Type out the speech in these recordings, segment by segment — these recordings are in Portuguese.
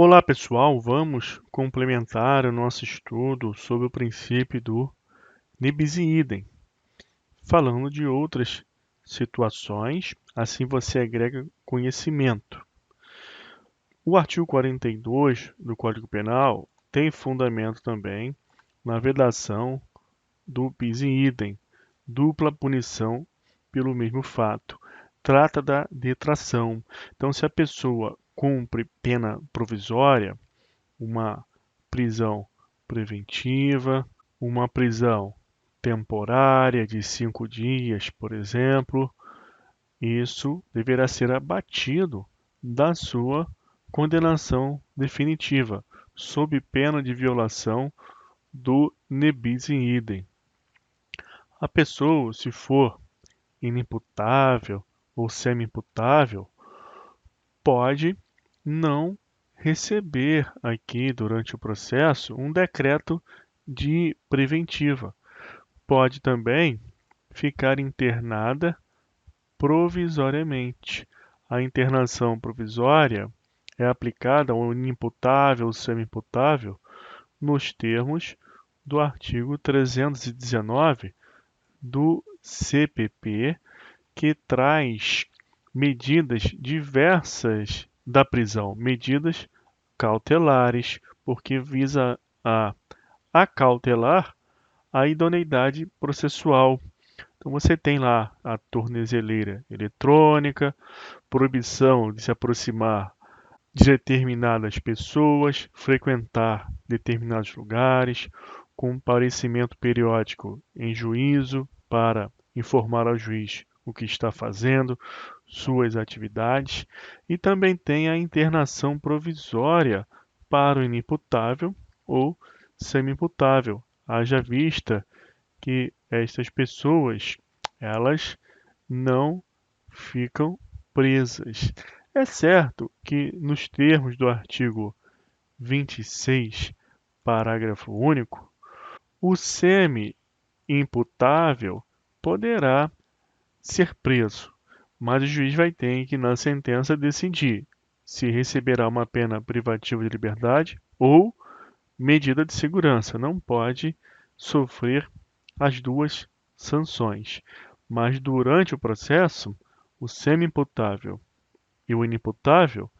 Olá pessoal, vamos complementar o nosso estudo sobre o princípio do nebis in idem, falando de outras situações, assim você agrega conhecimento. O artigo 42 do Código Penal tem fundamento também na vedação do bis in idem, dupla punição pelo mesmo fato. Trata da detração. Então, se a pessoa cumpre pena provisória, uma prisão preventiva, uma prisão temporária de 5 dias, por exemplo, isso deverá ser abatido da sua condenação definitiva, sob pena de violação do nebis in idem. A pessoa, se for inimputável ou semi-imputável, pode não receber aqui durante o processo um decreto de preventiva. Pode também ficar internada provisoriamente. A internação provisória é aplicada ao inimputável ou semi-imputável nos termos do artigo 319 do CPP, que traz medidas diversas da prisão, medidas cautelares, porque visa a acautelar a idoneidade processual. Então você tem lá a tornezeleira eletrônica, proibição de se aproximar de determinadas pessoas, frequentar determinados lugares, comparecimento periódico em juízo para informar ao juiz o que está fazendo, suas atividades, e também tem a internação provisória para o inimputável ou semi-imputável. Haja vista que estas pessoas, elas não ficam presas. É certo que, nos termos do artigo 26, parágrafo único, o semi-imputável poderá ser preso, mas o juiz vai ter que, na sentença, decidir se receberá uma pena privativa de liberdade ou medida de segurança. Não pode sofrer as duas sanções. Mas durante o processo, o semi-imputável e o inimputável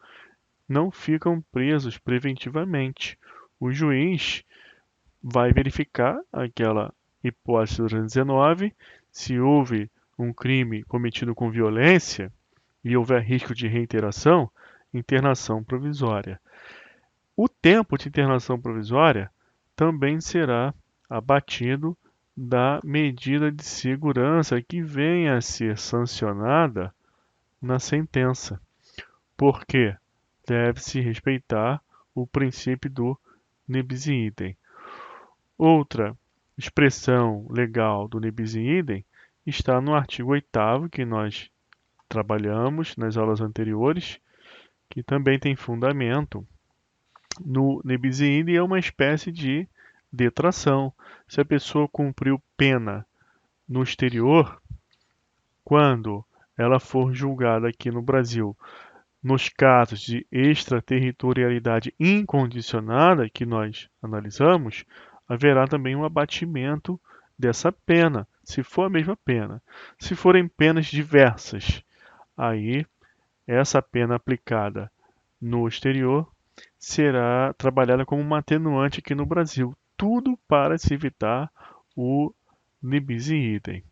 não ficam presos preventivamente. O juiz vai verificar aquela hipótese 219, se houve um crime cometido com violência e houver risco de reiteração, internação provisória. O tempo de internação provisória também será abatido da medida de segurança que venha a ser sancionada na sentença, porque deve-se respeitar o princípio do nebis in idem. Outra expressão legal do nebis in idem está no artigo 8º que nós trabalhamos nas aulas anteriores, que também tem fundamento no nebis in idem, é uma espécie de detração. Se a pessoa cumpriu pena no exterior, quando ela for julgada aqui no Brasil, nos casos de extraterritorialidade incondicionada que nós analisamos, haverá também um abatimento dessa pena, se for a mesma pena. Se forem penas diversas, aí essa pena aplicada no exterior será trabalhada como uma atenuante aqui no Brasil. Tudo para se evitar o nebis in idem.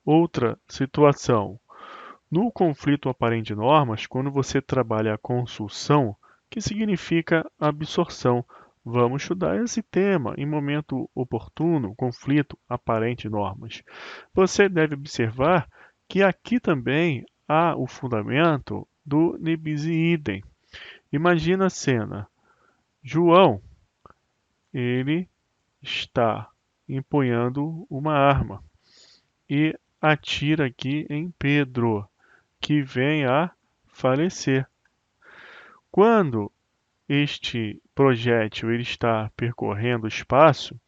Outra situação, no conflito aparente de normas, quando você trabalha a consulção, que significa absorção, vamos estudar esse tema em momento oportuno, conflito aparente de normas. Você deve observar que aqui também há o fundamento do nebis in idem. Imagina a cena. João, ele está empunhando uma arma e atira aqui em Pedro, que vem a falecer. Quando este projétil ele está percorrendo o espaço,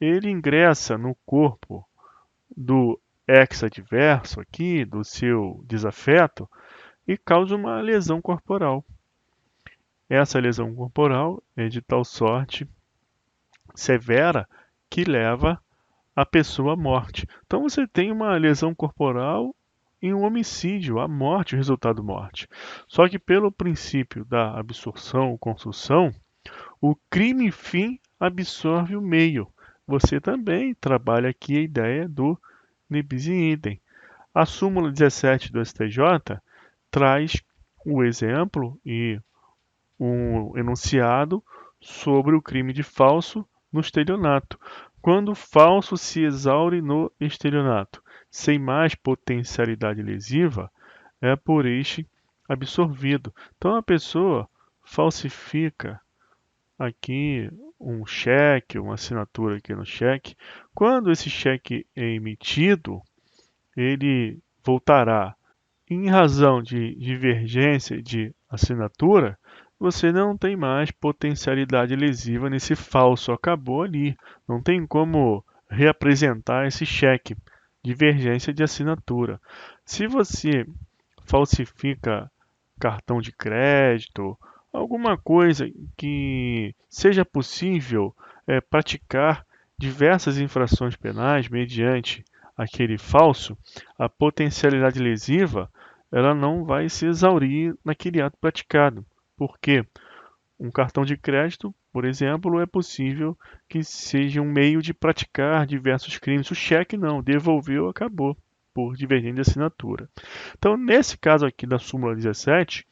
ele ingressa no corpo do ex-adverso aqui, do seu desafeto, e causa uma lesão corporal. essa lesão corporal é de tal sorte severa que leva a pessoa à morte. Então você tem uma lesão corporal e um homicídio, a morte, o resultado morte. Só que pelo princípio da absorção ou construção, o crime fim absorve o meio. Você também trabalha aqui a ideia do nebis in idem. A súmula 17 do STJ traz o exemplo e um enunciado sobre o crime de falso no estelionato. Quando o falso se exaure no estelionato, sem mais potencialidade lesiva, é por este absorvido. Então a pessoa falsifica aqui um cheque, uma assinatura aqui no cheque. Quando esse cheque é emitido, ele voltará em razão de divergência de assinatura, você não tem mais potencialidade lesiva nesse falso, acabou ali. Não tem como reapresentar esse cheque, divergência de assinatura. Se você falsifica cartão de crédito, alguma coisa que seja possível praticar diversas infrações penais mediante aquele falso, a potencialidade lesiva ela não vai se exaurir naquele ato praticado. Por quê? Um cartão de crédito, por exemplo, é possível que seja um meio de praticar diversos crimes. O cheque não, devolveu, acabou, por divergência de assinatura. Então, nesse caso aqui da súmula 17,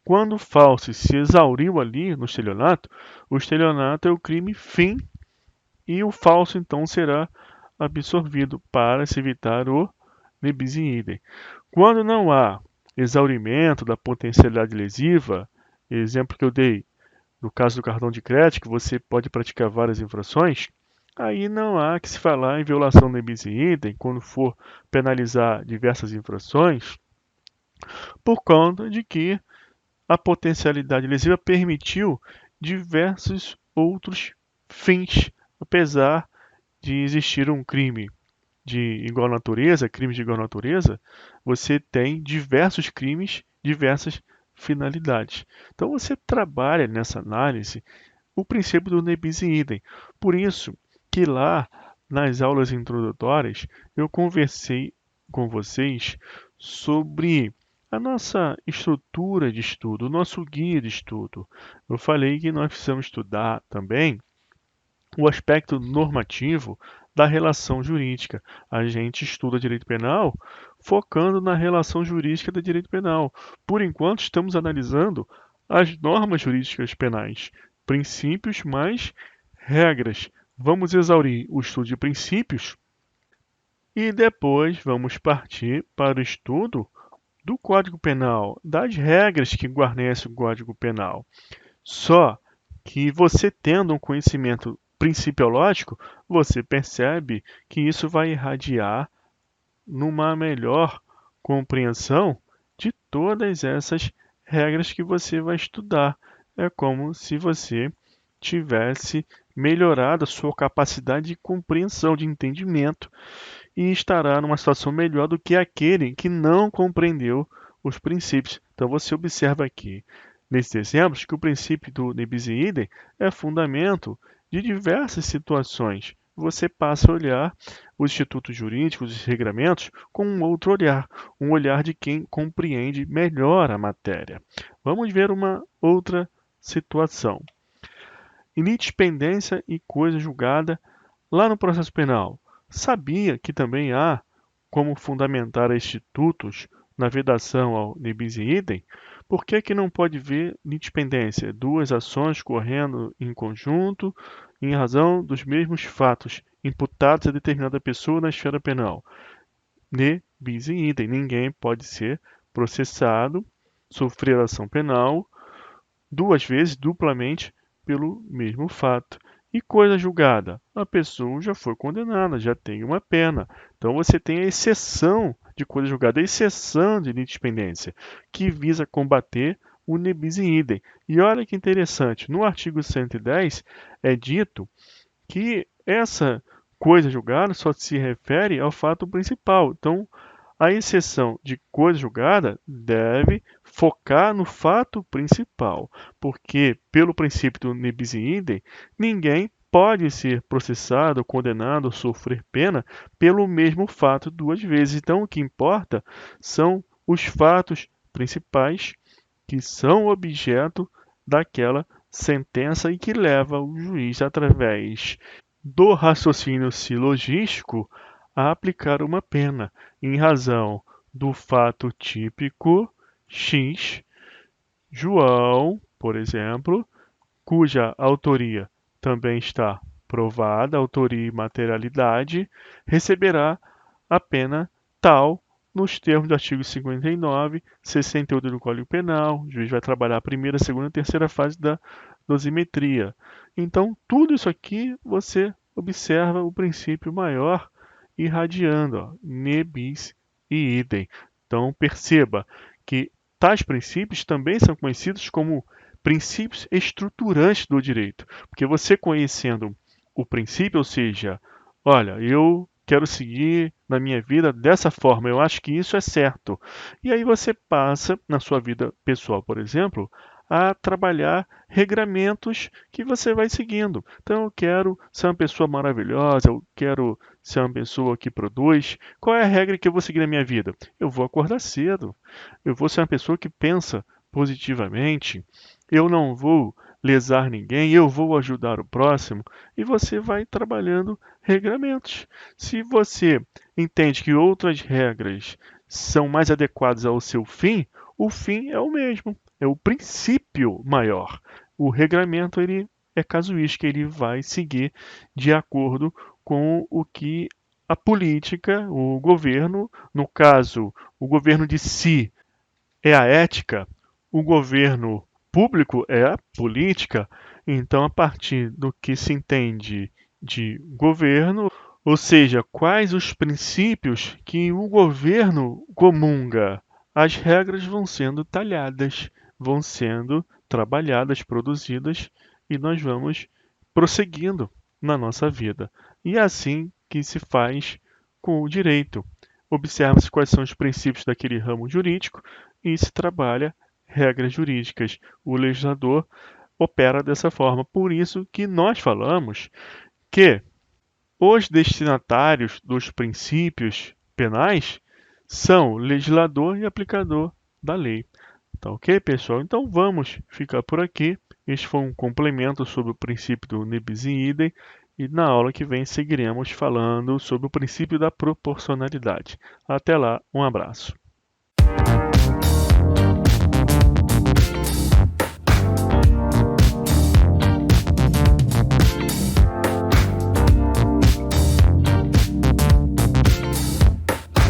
quando o falso se exauriu ali no estelionato, o estelionato é o crime fim e o falso então será absorvido para se evitar o nebis in idem. Quando não há exaurimento da potencialidade lesiva, exemplo que eu dei no caso do cartão de crédito, que você pode praticar várias infrações, aí não há que se falar em violação do nebis in idem quando for penalizar diversas infrações, por conta de que a potencialidade lesiva permitiu diversos outros fins, apesar de existir um crime de igual natureza, crimes de igual natureza, você tem diversos crimes, diversas finalidades. Então você trabalha nessa análise o princípio do nebis in idem. Por isso que lá nas aulas introdutórias eu conversei com vocês sobre a nossa estrutura de estudo, o nosso guia de estudo. Eu falei que nós precisamos estudar também o aspecto normativo da relação jurídica. A gente estuda direito penal focando na relação jurídica do direito penal. Por enquanto, estamos analisando as normas jurídicas penais, princípios mais regras. Vamos exaurir o estudo de princípios e depois vamos partir para o estudo do Código Penal, das regras que guarnecem o Código Penal. Só que você tendo um conhecimento principiológico, você percebe que isso vai irradiar numa melhor compreensão de todas essas regras que você vai estudar. É como se você tivesse melhorado a sua capacidade de compreensão, de entendimento, e estará numa situação melhor do que aquele que não compreendeu os princípios. Então você observa aqui, nesses exemplos, que o princípio do nebis in idem é fundamento de diversas situações. Você passa a olhar os institutos jurídicos, os regramentos, com um outro olhar, um olhar de quem compreende melhor a matéria. Vamos ver uma outra situação. Em litispendência e coisa julgada lá no processo penal. Sabia que também há como fundamentar institutos na vedação ao nebis in idem? Por que que não pode haver litispendência? Duas ações correndo em conjunto em razão dos mesmos fatos imputados a determinada pessoa na esfera penal. Nebis in idem. Ninguém pode ser processado, sofrer ação penal duas vezes, duplamente, pelo mesmo fato. E coisa julgada, a pessoa já foi condenada, já tem uma pena. Então você tem a exceção de coisa julgada, a exceção de litispendência, que visa combater o nebis in idem. E olha que interessante, no artigo 110 é dito que essa coisa julgada só se refere ao fato principal. Então, a exceção de coisa julgada deve focar no fato principal, porque pelo princípio do ne bis in idem, ninguém pode ser processado, condenado ou sofrer pena pelo mesmo fato duas vezes. Então, o que importa são os fatos principais que são objeto daquela sentença e que leva o juiz, através do raciocínio silogístico, a aplicar uma pena em razão do fato típico X, João, por exemplo, cuja autoria também está provada, autoria e materialidade, receberá a pena tal nos termos do artigo 59, 68 do Código Penal. O juiz vai trabalhar a primeira, segunda e terceira fase da dosimetria. Então, tudo isso aqui você observa o princípio maior irradiando, ó, ne bis e idem. Então, perceba que tais princípios também são conhecidos como princípios estruturantes do direito, porque você conhecendo o princípio, ou seja, olha, eu quero seguir na minha vida dessa forma, eu acho que isso é certo. E aí você passa, na sua vida pessoal, por exemplo, a trabalhar regramentos que você vai seguindo. Então, eu quero ser uma pessoa maravilhosa, eu quero ser uma pessoa que produz. Qual é a regra que eu vou seguir na minha vida? Eu vou acordar cedo, eu vou ser uma pessoa que pensa positivamente, eu não vou lesar ninguém, eu vou ajudar o próximo, e você vai trabalhando regramentos. Se você entende que outras regras são mais adequadas ao seu fim, o fim é o mesmo, é o princípio maior. O regramento ele é casuística, ele vai seguir de acordo com o que a política, o governo, no caso, o governo de si é a ética, o governo público é a política. Então, a partir do que se entende de governo, ou seja, quais os princípios que o governo comunga, as regras vão sendo talhadas, vão sendo trabalhadas, produzidas e nós vamos prosseguindo na nossa vida. E é assim que se faz com o direito. Observa-se quais são os princípios daquele ramo jurídico e se trabalha regras jurídicas. O legislador opera dessa forma. Por isso que nós falamos que os destinatários dos princípios penais são legislador e aplicador da lei. Tá ok, pessoal? Então vamos ficar por aqui. Este foi um complemento sobre o princípio do ne bis in idem e na aula que vem seguiremos falando sobre o princípio da proporcionalidade. Até lá, um abraço.